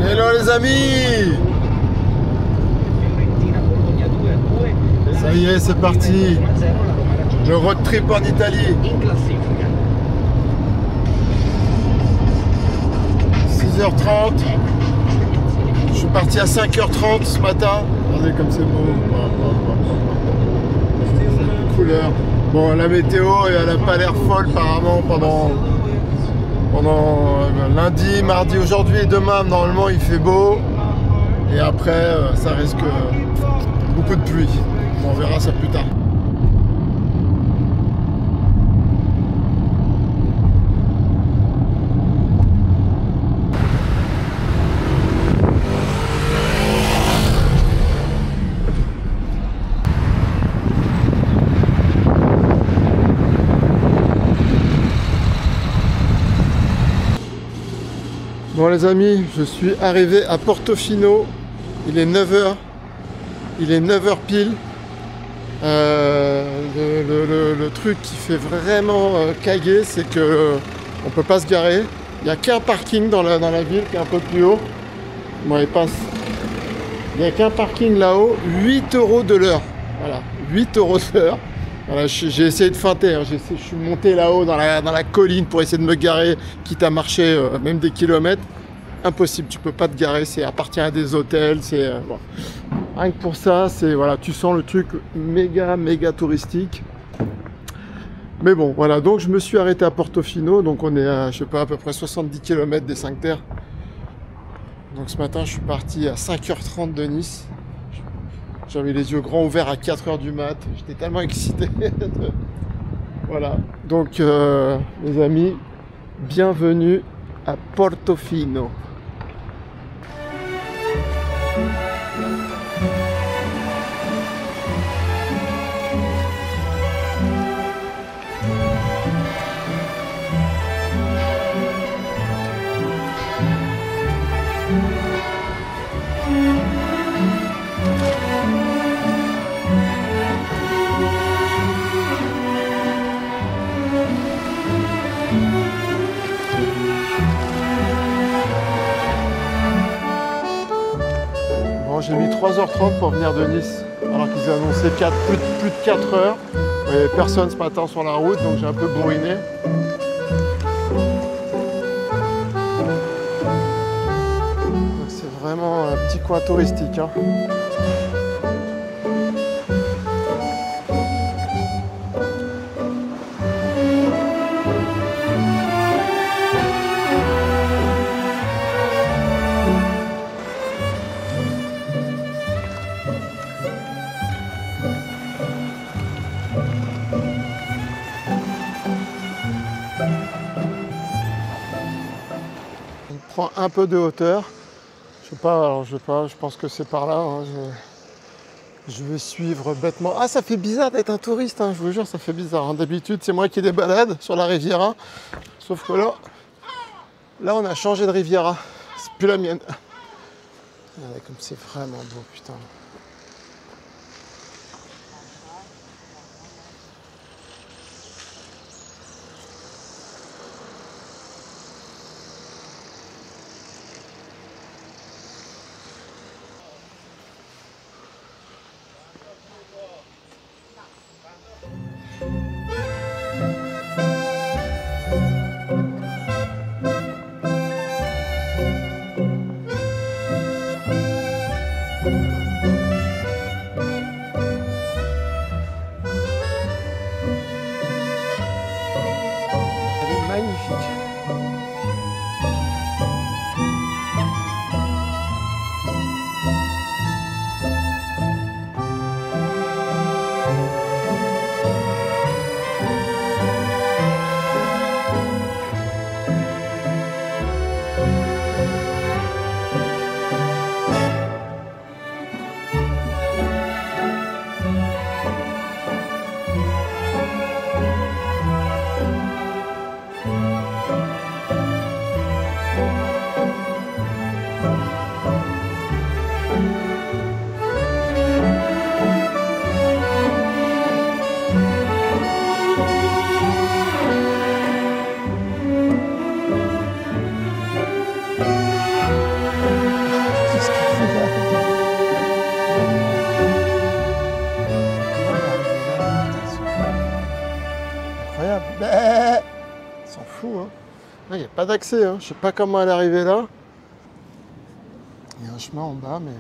Hello les amis! Ça y est, c'est parti! Le road trip en Italie! 6h30. Je suis parti à 5h30 ce matin. Regardez comme c'est beau. Couleur. Bon, la météo, elle n'a pas l'air folle apparemment pendant lundi, mardi, aujourd'hui et demain. Normalement, il fait beau. Et après, ça risque beaucoup de pluie. On verra ça plus tard. Bon les amis, je suis arrivé à Portofino, il est 9h, pile. Le truc qui fait vraiment caguer, c'est que on peut pas se garer. Il n'y a qu'un parking dans la ville qui est un peu plus haut. Bon, il n'y a qu'un parking là-haut, 8 € de l'heure. Voilà, 8 € de l'heure. Voilà, j'ai essayé de feinter, hein. Je suis monté là-haut dans la colline pour essayer de me garer, quitte à marcher même des kilomètres. Impossible, tu peux pas te garer, c'est appartient à des hôtels, c'est bon. Rien que pour ça, c'est voilà, tu sens le truc méga touristique. Mais bon, voilà, donc je me suis arrêté à Portofino, donc on est à, je sais pas, à peu près 70 km des 5 Terres. Donc ce matin, je suis parti à 5h30 de Nice. J'avais les yeux grands ouverts à 4h du mat. J'étais tellement excité. Voilà. Donc, les amis, bienvenue à Portofino. J'ai mis 3h30 pour venir de Nice, alors qu'ils annonçaient plus de 4 heures. Il n'y avait personne ce matin sur la route, donc j'ai un peu bourriné. C'est vraiment un petit coin touristique, hein. Un peu de hauteur, je pense que c'est par là, hein. Je vais suivre bêtement. Ah, ça fait bizarre d'être un touriste, hein, je vous jure, ça fait bizarre, hein. D'habitude c'est moi qui ai des balades sur la Riviera, sauf que là on a changé de Riviera, c'est plus la mienne. Regardez comme c'est vraiment beau, putain. Il n'y a pas d'accès, hein. Je sais pas comment elle est arrivée là. Il y a un chemin en bas, mais...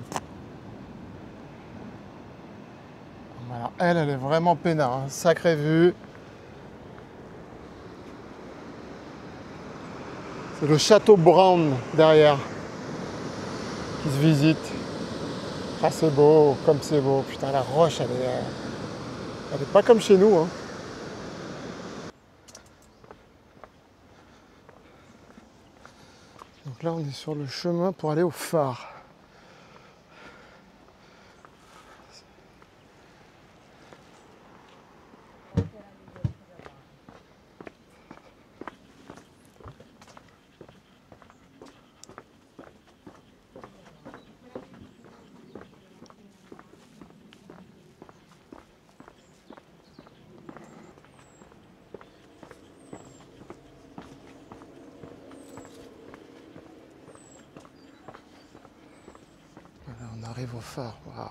Alors, elle est vraiment peinard, hein. Sacrée vue. C'est le château Brown derrière qui se visite. Ah, c'est beau, comme c'est beau. Putain, la roche, elle est pas comme chez nous, hein. Donc là, on est sur le chemin pour aller au phare. Voilà, on arrive au phare. Waouh.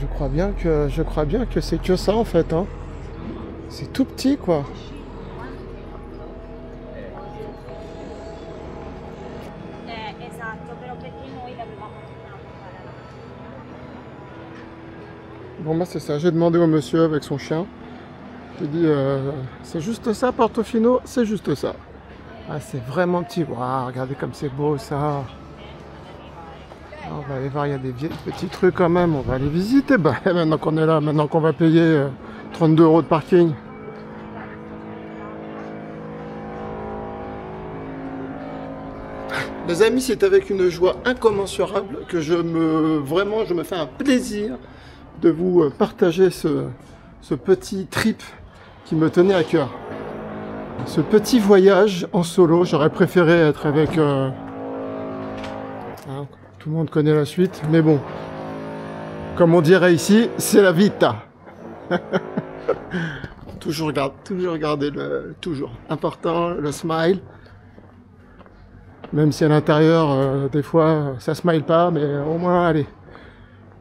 Je crois bien que c'est que ça en fait, hein. C'est tout petit quoi. Esatto, però perché noi l'avevamo ordinato qua. Bon bah c'est ça, j'ai demandé au monsieur avec son chien. J'ai dit c'est juste ça Portofino, c'est juste ça. Ah c'est vraiment petit, waouh, regardez comme c'est beau ça. Ah, on va aller voir, il y a des petits trucs quand même, on va aller visiter. Bah maintenant qu'on est là, maintenant qu'on va payer 32 € de parking. Les amis, c'est avec une joie incommensurable que je me fais un plaisir de vous partager ce petit trip qui me tenait à cœur. Ce petit voyage en solo, j'aurais préféré être avec... hein, tout le monde connaît la suite, mais bon, comme on dirait ici, c'est la vita. toujours garder toujours important, le smile. Même si à l'intérieur, des fois, ça smile pas, mais au moins, allez.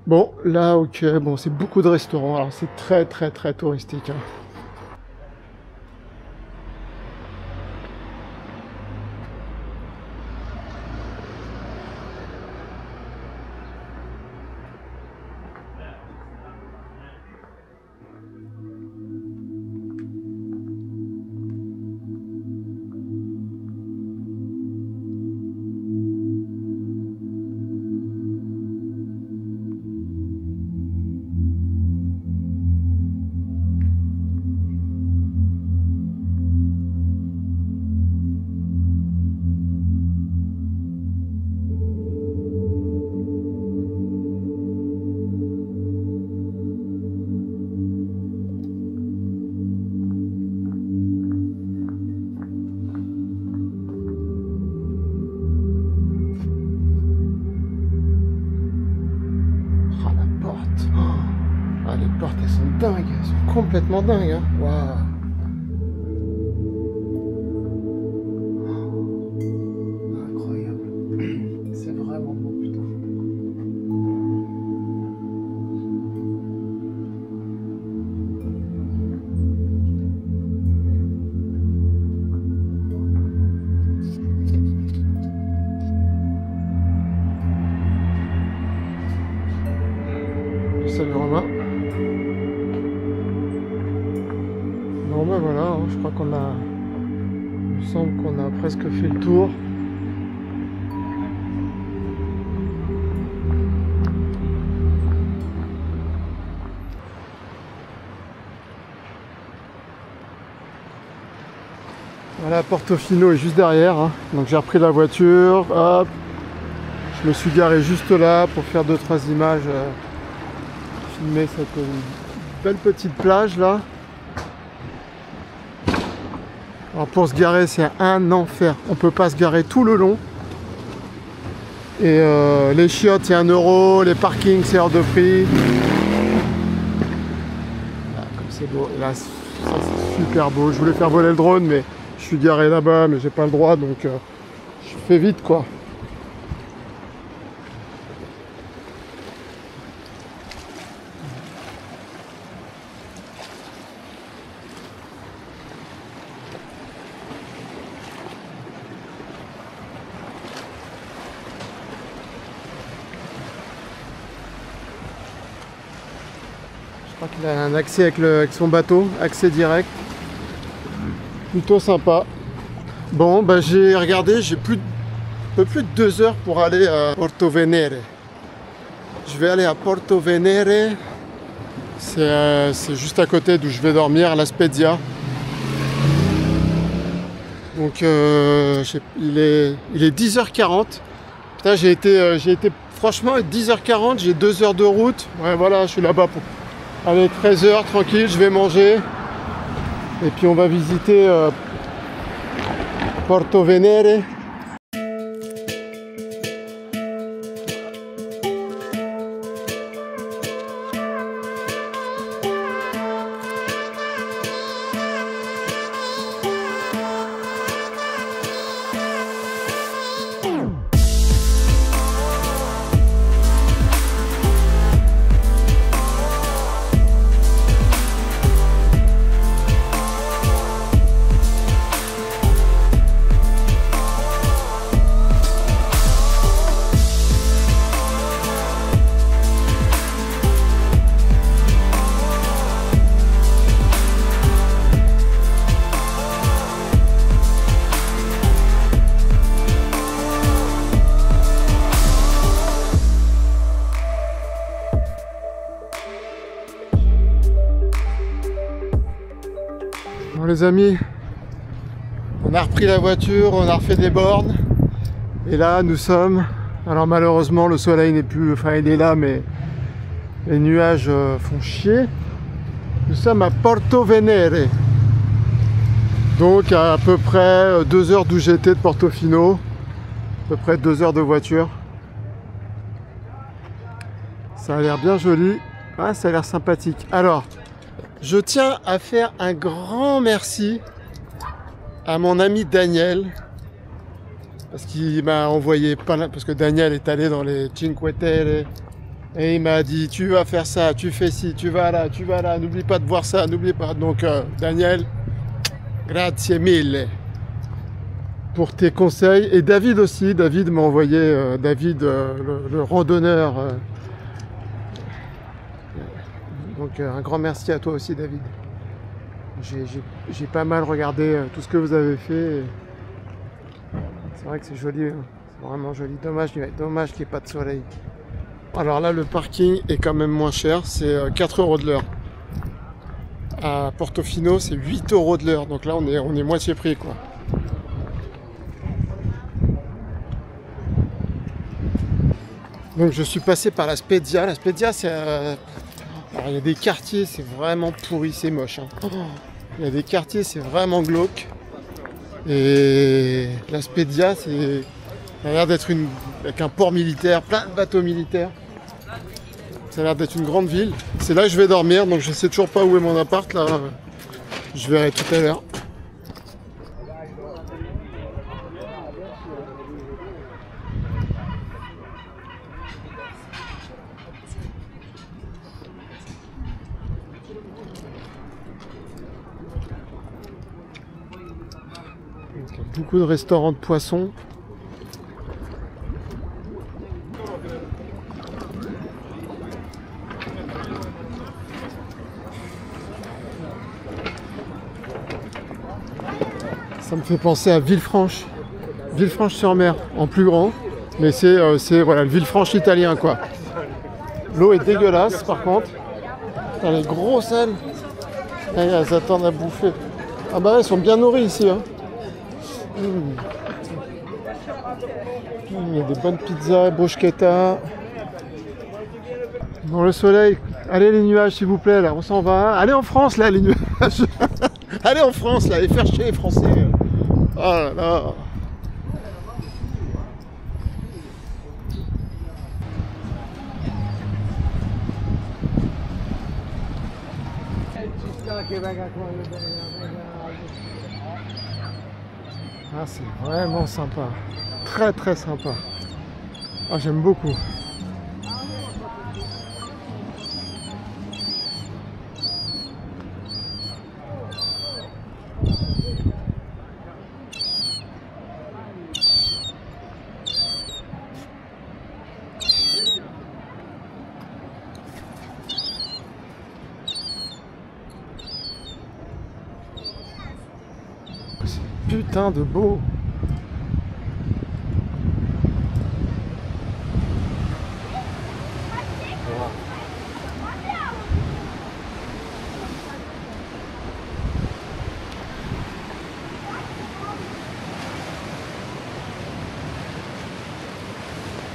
Bon, là, ok, bon, c'est beaucoup de restaurants, alors c'est très touristique. Hein. Les portes, elles sont dingues, elles sont complètement dingues. Hein. Waouh. Incroyable. C'est vraiment beau, putain. Salut Romain. Bon ben voilà, hein, je crois qu'on a... Il me semble qu'on a presque fait le tour. Voilà, Portofino est juste derrière, hein. Donc j'ai repris la voiture, hop. Je me suis garé juste là pour faire 2-3 images, filmer cette belle petite plage là. Alors pour se garer c'est un enfer, on peut pas se garer tout le long. Et les chiottes c'est 1 €, les parkings c'est hors de prix. Là, comme c'est beau, et là ça c'est super beau, je voulais faire voler le drone mais je suis garé là-bas mais j'ai pas le droit donc je fais vite quoi. Je crois qu'il a un accès avec son bateau, accès direct. Plutôt sympa. Bon, bah j'ai regardé, j'ai un peu plus de 2 heures pour aller à Portovenere. Je vais aller à Portovenere. C'est juste à côté d'où je vais dormir, à La Spezia. Donc il est 10h40. Putain, j'ai été franchement à 10h40, j'ai 2 heures de route. Ouais, voilà, je suis là-bas pour... Allez, 13h, tranquille, je vais manger. Et puis on va visiter Portovenere. les amis, on a repris la voiture, on a refait des bornes. Et là, nous sommes... Alors malheureusement, le soleil n'est plus... Enfin, il est là, mais les nuages font chier. Nous sommes à Porto Venere. Donc à peu près 2 heures d'où j'étais de Portofino. À peu près 2 heures de voiture. Ça a l'air bien joli. Ah, ça a l'air sympathique. Alors, je tiens à faire un grand merci à mon ami Daniel. Parce qu'il m'a envoyé plein... Parce que Daniel est allé dans les Cinque Terre. Et il m'a dit, tu vas faire ça, tu fais ci, tu vas là, n'oublie pas de voir ça, n'oublie pas. Donc Daniel, grazie mille pour tes conseils. Et David aussi, David m'a envoyé, le randonneur. Donc un grand merci à toi aussi David. J'ai pas mal regardé tout ce que vous avez fait. C'est vrai que c'est joli, hein. C'est vraiment joli. Dommage qu'il n'y ait pas de soleil. Alors là, le parking est quand même moins cher, c'est 4 € de l'heure. À Portofino, c'est 8 € de l'heure, donc là, on est moitié prix, quoi. Donc je suis passé par la Spedia. La Spedia, c'est... Alors, il y a des quartiers, c'est vraiment pourri, c'est moche, hein. Il y a des quartiers, c'est vraiment glauque. Et la Spedia, c'est... Ça a l'air d'être avec un port militaire, plein de bateaux militaires. Ça a l'air d'être une grande ville. C'est là que je vais dormir, donc je sais toujours pas où est mon appart là. Je verrai tout à l'heure. Beaucoup de restaurants de poissons. Ça me fait penser à Villefranche. Villefranche-sur-Mer, en plus grand. Mais c'est voilà, le Villefranche italien, quoi. L'eau est dégueulasse, par contre. Putain, les gros ailes. Elles attendent à bouffer. Ah bah ouais, elles sont bien nourries ici, hein. Il y a des bonnes pizzas, bruschetta. Dans le soleil. Allez les nuages, s'il vous plaît, là, on s'en va. Allez en France, là, les nuages. Allez en France, là, et faire chier les Français. Oh là là. Ah, c'est vraiment sympa. Très très sympa. Ah, j'aime beaucoup. Putain de beau.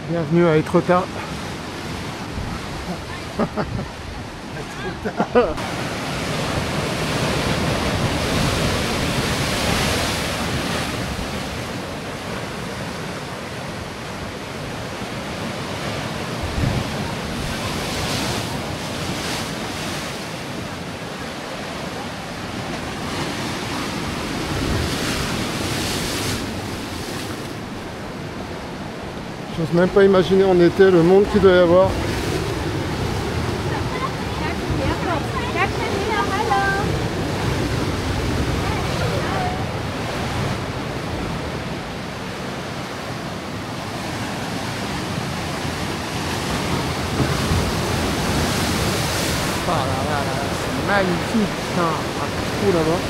Bienvenue à Etretat. J'ose même pas imaginer en été le monde qu'il doit y avoir. Ah là là là, c'est magnifique, putain, un trou là-bas.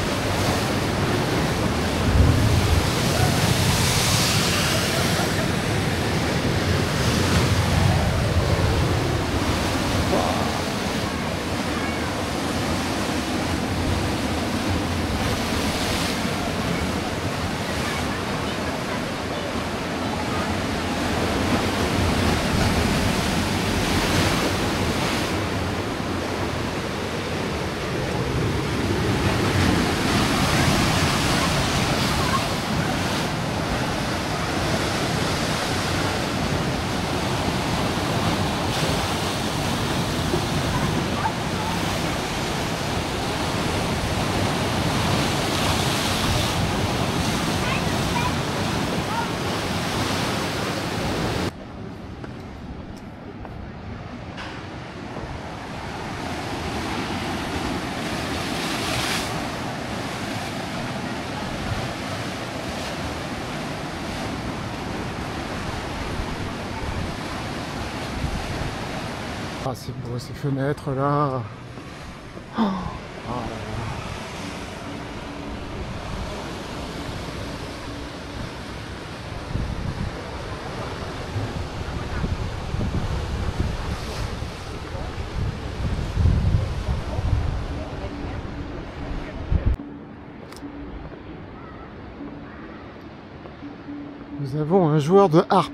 Ah, c'est beau ces fenêtres là. Oh, là là. Nous avons un joueur de harpe.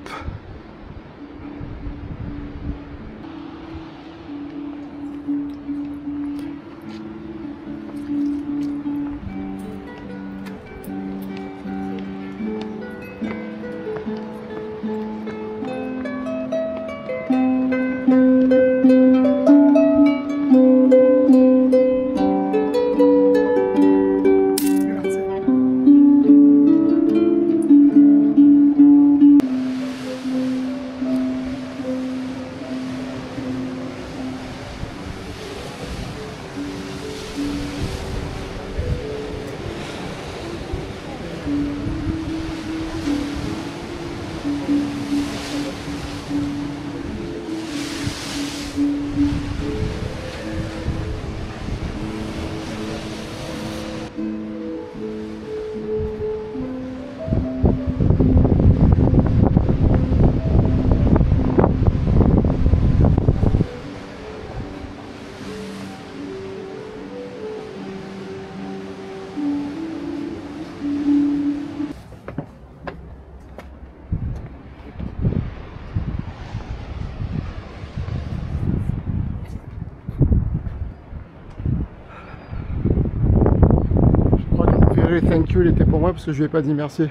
Thank you, il était pour moi parce que je lui ai pas dit merci.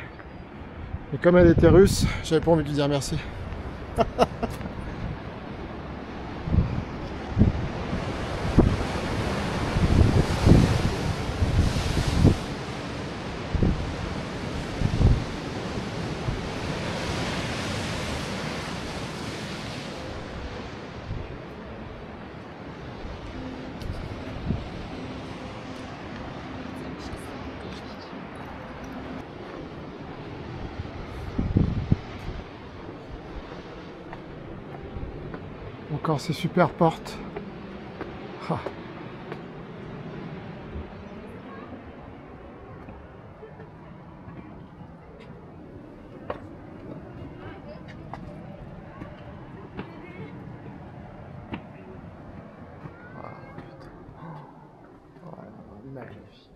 Et comme elle était russe, j'avais pas envie de lui dire merci. Encore ces super portes. Ah. Magnifique.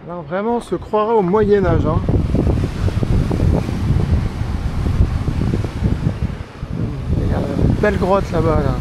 Là, vraiment, on se croirait au Moyen-Âge. Hein. Il y a une belle grotte là-bas. Là.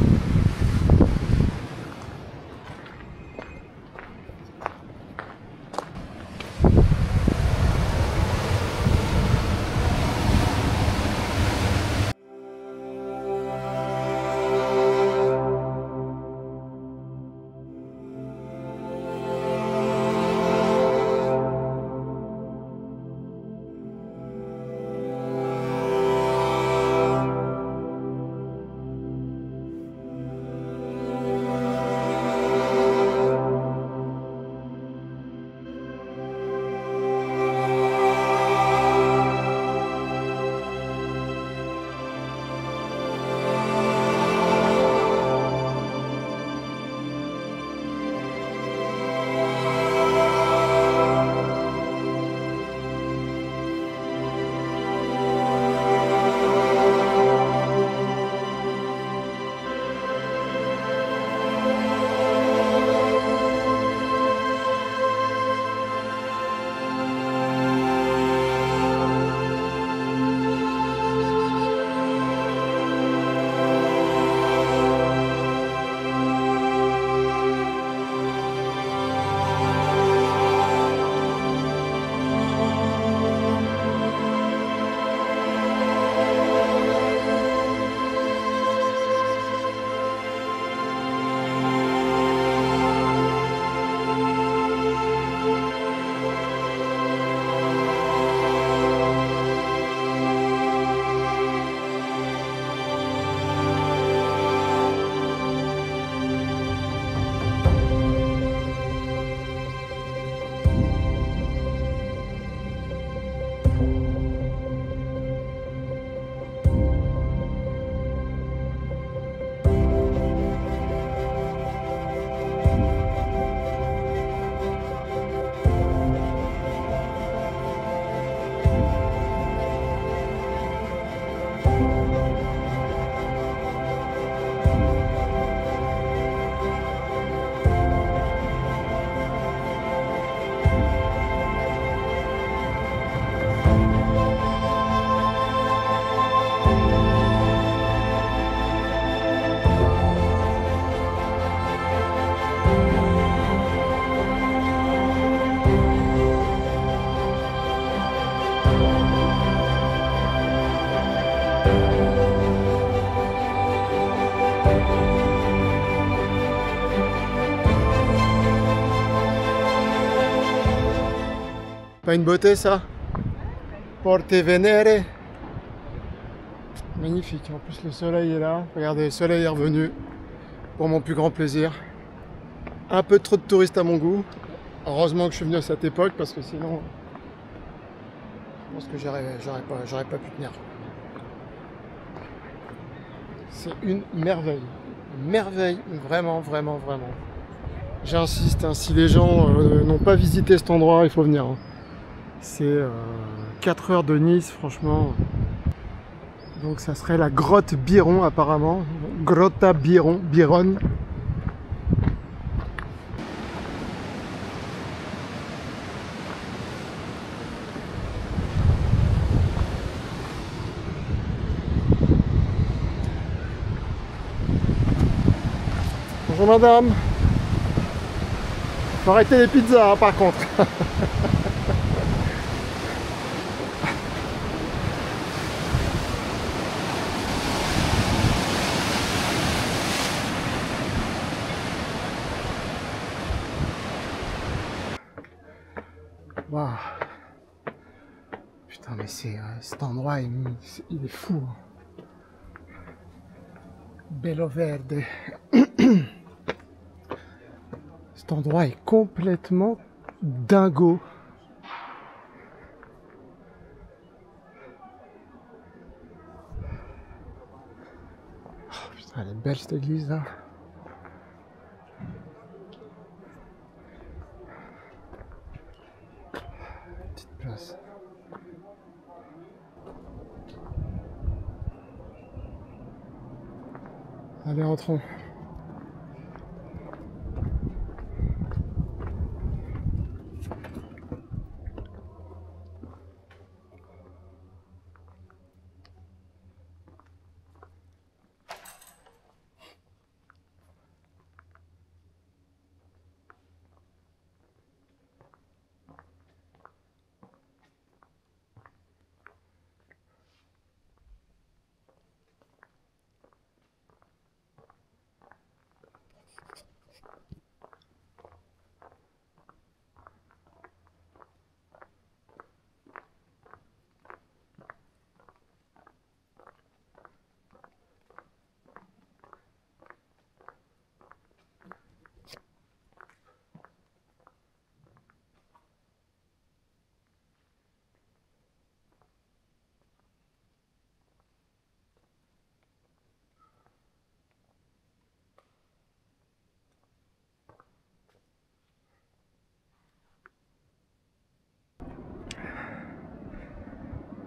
Pas une beauté ça? Porte Venere. Magnifique, en plus le soleil est là. Regardez, le soleil est revenu pour mon plus grand plaisir. Un peu trop de touristes à mon goût. Heureusement que je suis venu à cette époque parce que sinon, je pense que j'aurais pas pu tenir. C'est une merveille. Une merveille, vraiment, vraiment, vraiment. J'insiste, hein, si les gens n'ont pas visité cet endroit, il faut venir. Hein. C'est 4 heures de Nice, franchement. Donc ça serait la grotte Biron apparemment. Grotta Biron. Bonjour madame. Faut arrêter les pizzas hein, par contre. Waouh. Putain mais cet endroit il est fou. Bello Verde. Cet endroit est complètement dingo. Oh, putain, elle est belle cette église là. Petite place. Allez, entrons.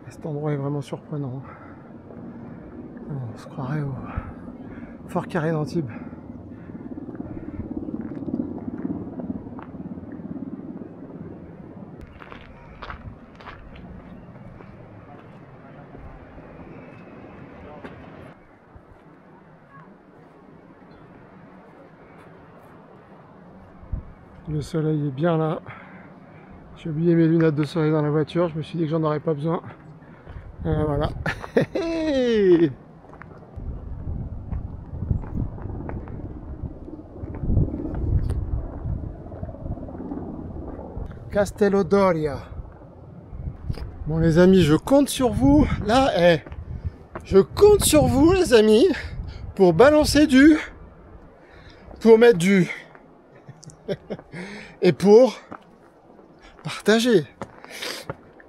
Cet endroit est vraiment surprenant. On se croirait au Fort Carré d'Antibes. Le soleil est bien là. J'ai oublié mes lunettes de soleil dans la voiture. Je me suis dit que j'en aurais pas besoin. Voilà. Castello Doria. Bon les amis, je compte sur vous. Là, je compte sur vous les amis pour balancer pour mettre du et pour partager.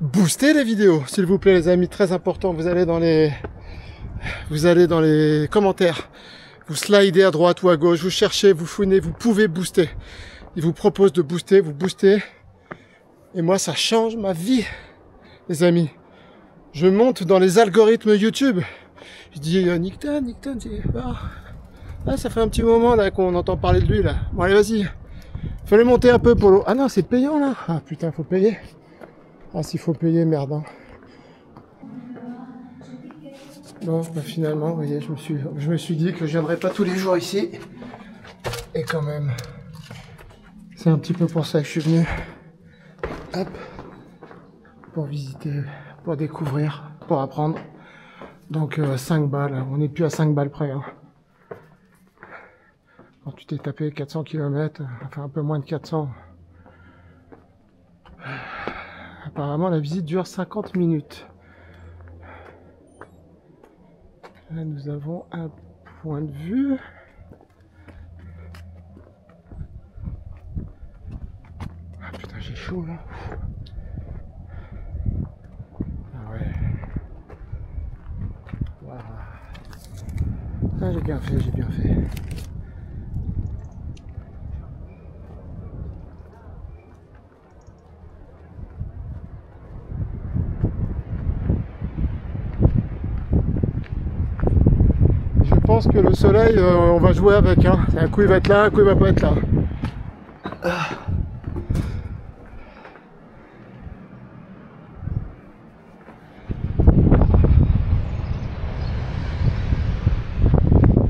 Booster les vidéos, s'il vous plaît les amis, très important. Vous allez dans les commentaires, vous slidez à droite ou à gauche, vous cherchez, vous fouinez, vous pouvez booster. Il vous propose de booster, vous boostez. Et moi, ça change ma vie, les amis. Je monte dans les algorithmes YouTube. Je dis, Nickton, ça fait un petit moment là qu'on entend parler de lui là. Bon allez, vas-y. Fallait monter un peu pour l'eau. Ah non, c'est payant là. Ah putain, faut payer. Ah, s'il faut payer, merde. Hein. Bon, bah finalement, vous voyez, je me suis dit que je viendrais pas tous les jours ici. Et quand même, c'est un petit peu pour ça que je suis venu. Hop. Pour visiter, pour découvrir, pour apprendre. Donc 5 balles, on n'est plus à 5 balles près. Hein. Quand tu t'es tapé 400 km, enfin un peu moins de 400. apparemment la visite dure 50 minutes. Là nous avons un point de vue. Ah putain j'ai chaud là. Ah ouais. Waouh. Ah j'ai bien fait, j'ai bien fait. Je pense que le soleil, on va jouer avec. Hein. Un coup il va être là, un coup il va pas être là.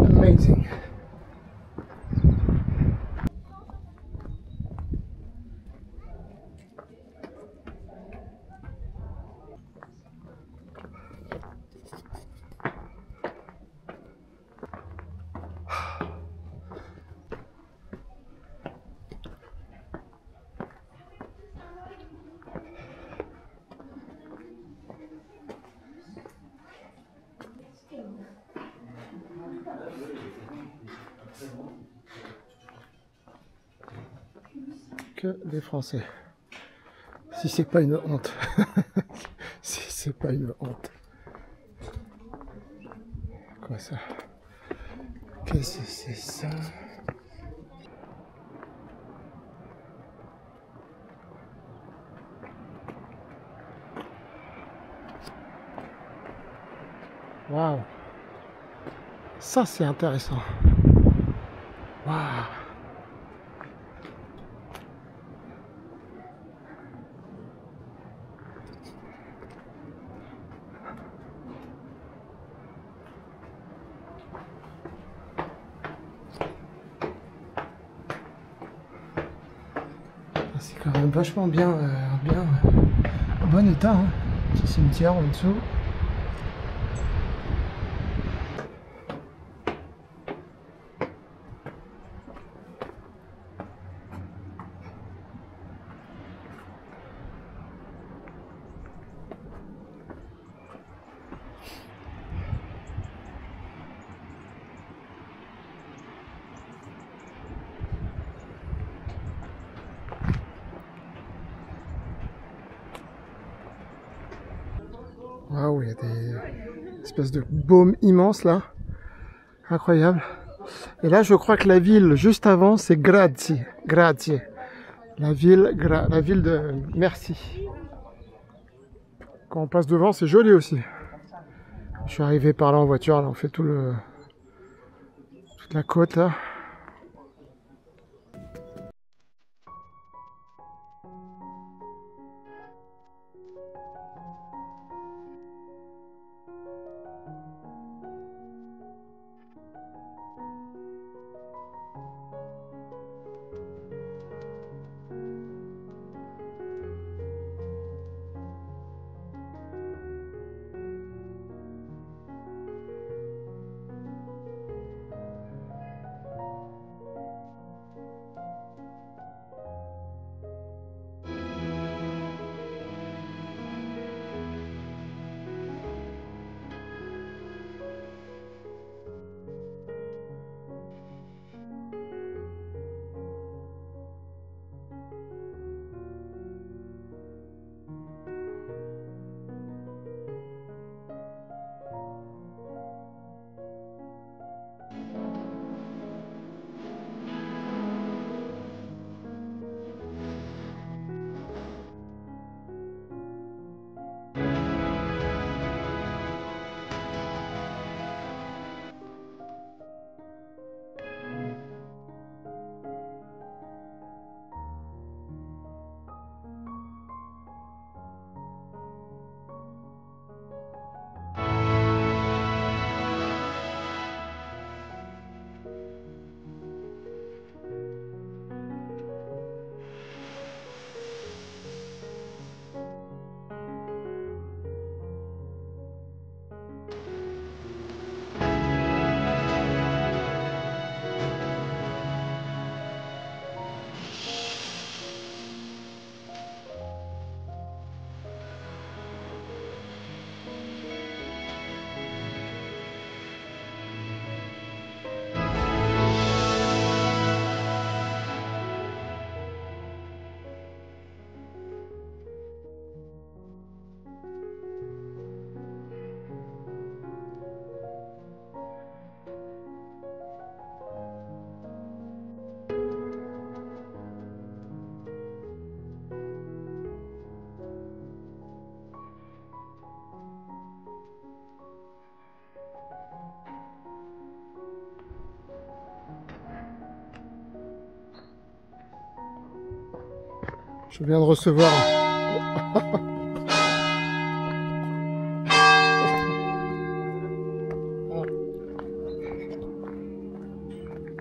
Amazing. Que des Français. Si c'est pas une honte. Si c'est pas une honte. Quoi ça? Qu'est-ce que c'est ça? Waouh! Ça c'est intéressant. Waouh! C'est quand même vachement bien, bon état, hein. Petit cimetière en dessous. Waouh, il y a des espèces de baumes immenses là. Incroyable. Et là, je crois que la ville juste avant, c'est Grazie. Grazie. La ville de merci. Quand on passe devant, c'est joli aussi. Je suis arrivé par là en voiture, là, on fait toute la côte là. Je viens de recevoir...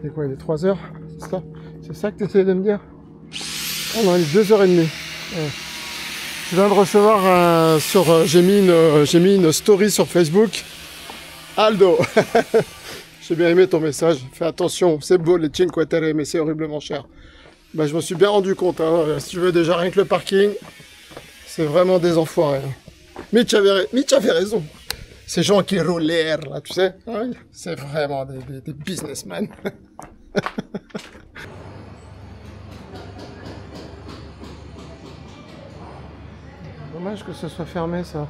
C'est quoi, il est 3 heures? C'est ça? C'est ça que tu essayes de me dire? Ah non, il est 2h30. Ouais. Je viens de recevoir j'ai mis une story sur Facebook. Aldo, j'ai bien aimé ton message. Fais attention, c'est beau les Cinque Terre, mais c'est horriblement cher. Bah, je me suis bien rendu compte. Hein. Si tu veux, déjà rien que le parking, c'est vraiment des enfoirés. Mitch avait raison. Ces gens qui roulèrent là, tu sais, ouais, c'est vraiment des businessmen. Dommage que ce soit fermé, ça.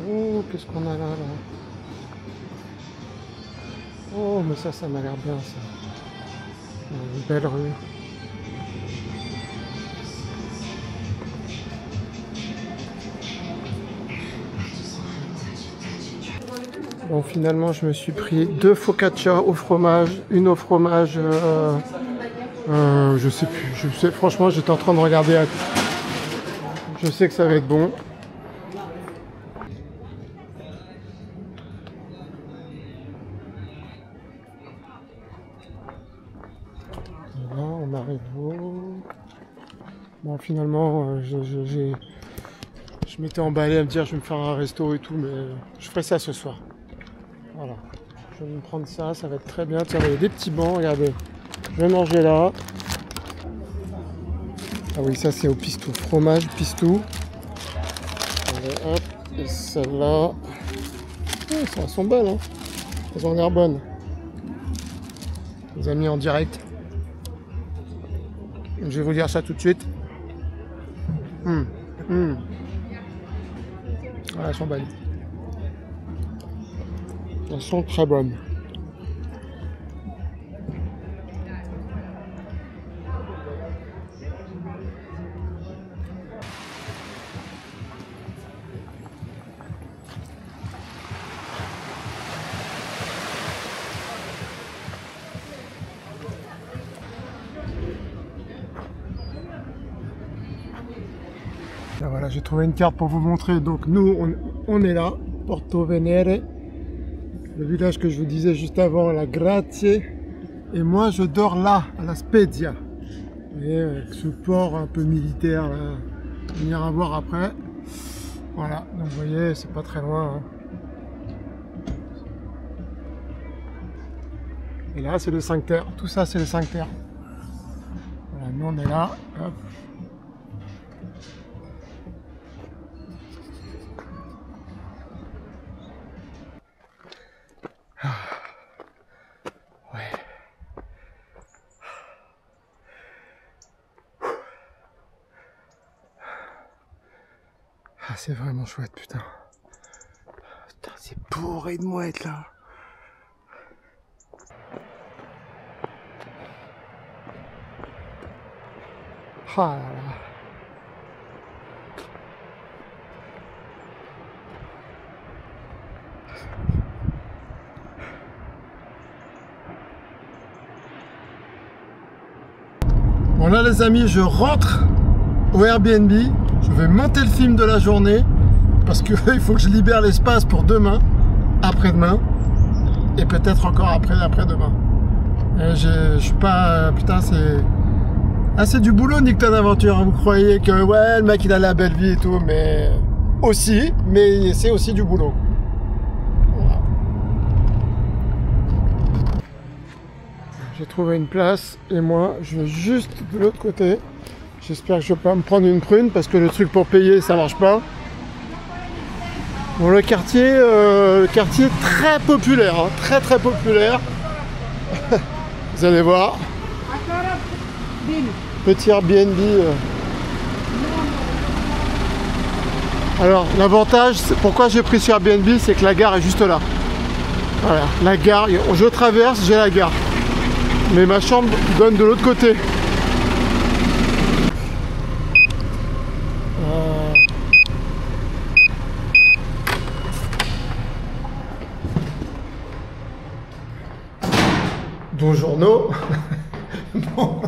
Oh, qu'est-ce qu'on a là, Oh, mais ça m'a l'air bien, ça. Une belle rue. Bon, finalement, je me suis pris 2 focaccia au fromage, une au fromage... je sais plus, franchement, j'étais en train de regarder. Je sais que ça va être bon. Voilà, on arrive au... Bon, finalement, je m'étais emballé à me dire je vais me faire un resto et tout, mais je ferai ça ce soir. Voilà, je vais me prendre ça, ça va être très bien. Tiens, il y a des petits bancs, regardez. Je vais manger là. Ah oui, ça c'est au pistou, fromage pistou. Allez, hop, et celle-là. Oh, elles sont belles, hein. Elles ont l'air bonnes. Les amis en direct. Je vais vous dire ça tout de suite. Ah, elles sont bonnes. Elles sont très bonnes. Là, voilà, j'ai trouvé une carte pour vous montrer. Donc nous, on est là, Porto Venere, le village que je vous disais juste avant, la Grazie. Et moi, je dors là, à la Spezia. Vous voyez, avec ce port un peu militaire, là, on ira voir après. Voilà, donc vous voyez, c'est pas très loin. Hein. Et là, c'est le 5 Terre. Tout ça, c'est le 5 Terre. Voilà, nous, on est là. Hop. Ah, c'est vraiment chouette, putain. Putain, c'est bourré de mouettes, là. Ah là là. Bon là les amis, je rentre au Airbnb. Je vais monter le film de la journée parce que il faut que je libère l'espace pour demain, après-demain et peut-être encore après-demain. Je suis pas... putain, c'est... Ah, c'est du boulot, Nick Ton Aventure. Hein. Vous croyez que ouais, le mec il a la belle vie et tout, mais aussi, mais c'est aussi du boulot. Voilà. J'ai trouvé une place et moi je vais juste de l'autre côté. J'espère que je vais pas me prendre une prune parce que le truc pour payer ça marche pas. Bon, le quartier très populaire, hein, très populaire. Vous allez voir. Petit Airbnb. Alors l'avantage, pourquoi j'ai pris sur Airbnb, c'est que la gare est juste là. Voilà, la gare, je traverse, j'ai la gare. Mais ma chambre donne de l'autre côté. Buongiorno. Bon.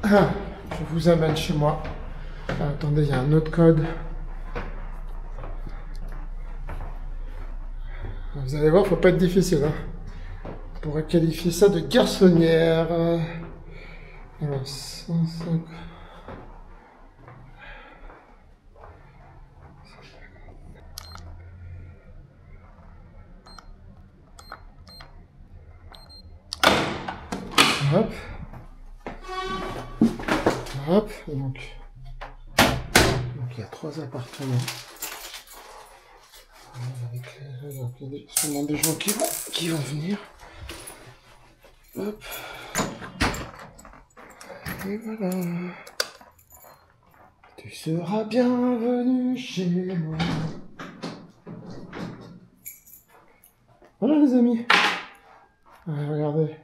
Je vous amène chez moi. Ah, attendez, il y a un autre code. Vous allez voir, faut pas être difficile. Hein. On pourrait qualifier ça de garçonnière. Alors, 105. Hop. Hop. Donc il y a 3 appartements. Il y a sûrement des gens qui vont venir. Hop. Et voilà. Tu seras bienvenu chez moi. Voilà les amis. Regardez.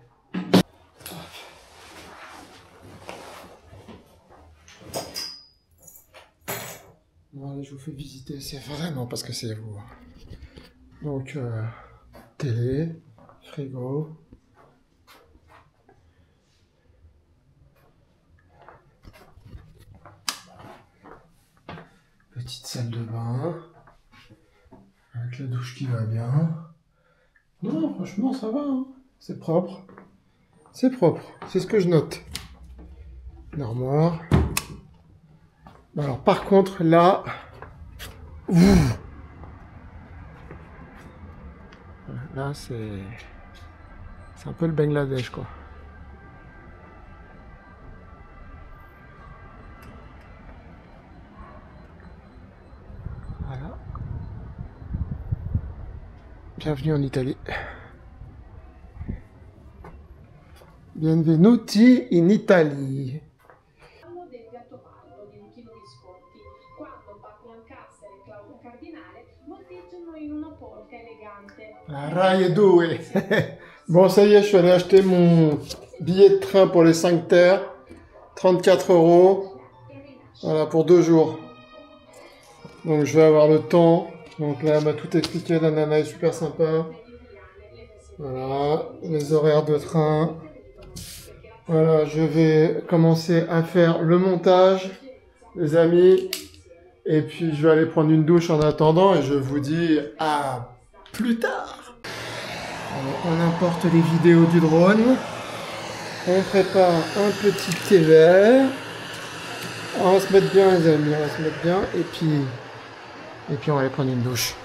Voilà, je vous fais visiter, c'est vraiment parce que c'est vous. Donc, télé, frigo. Petite salle de bain. Avec la douche qui va bien. Non, franchement, ça va. Hein. C'est propre. C'est propre. C'est ce que je note. L'armoire. Alors, par contre, là... Là, c'est un peu le Bangladesh, quoi. Voilà. Bienvenue en Italie. Benvenuti in Italie. Del Gattopardo di Luchino Visconti. Quando Paco Lancaster e Claudio Cardinale volteggiano in una polca elegante. La Rai 2. Bon, ça y est, je suis allé acheter mon billet de train pour les 5 terres. 34 €. Voilà, pour 2 jours. Donc, je vais avoir le temps. Donc là, elle m'a tout expliqué. La nana est super sympa. Voilà, les horaires de train. Voilà, je vais commencer à faire le montage, les amis. Et puis, je vais aller prendre une douche en attendant. Et je vous dis à plus tard. Alors, on importe les vidéos du drone. On prépare un petit thé vert. On va se mettre bien, les amis. On va se mettre bien. Et puis on va aller prendre une douche.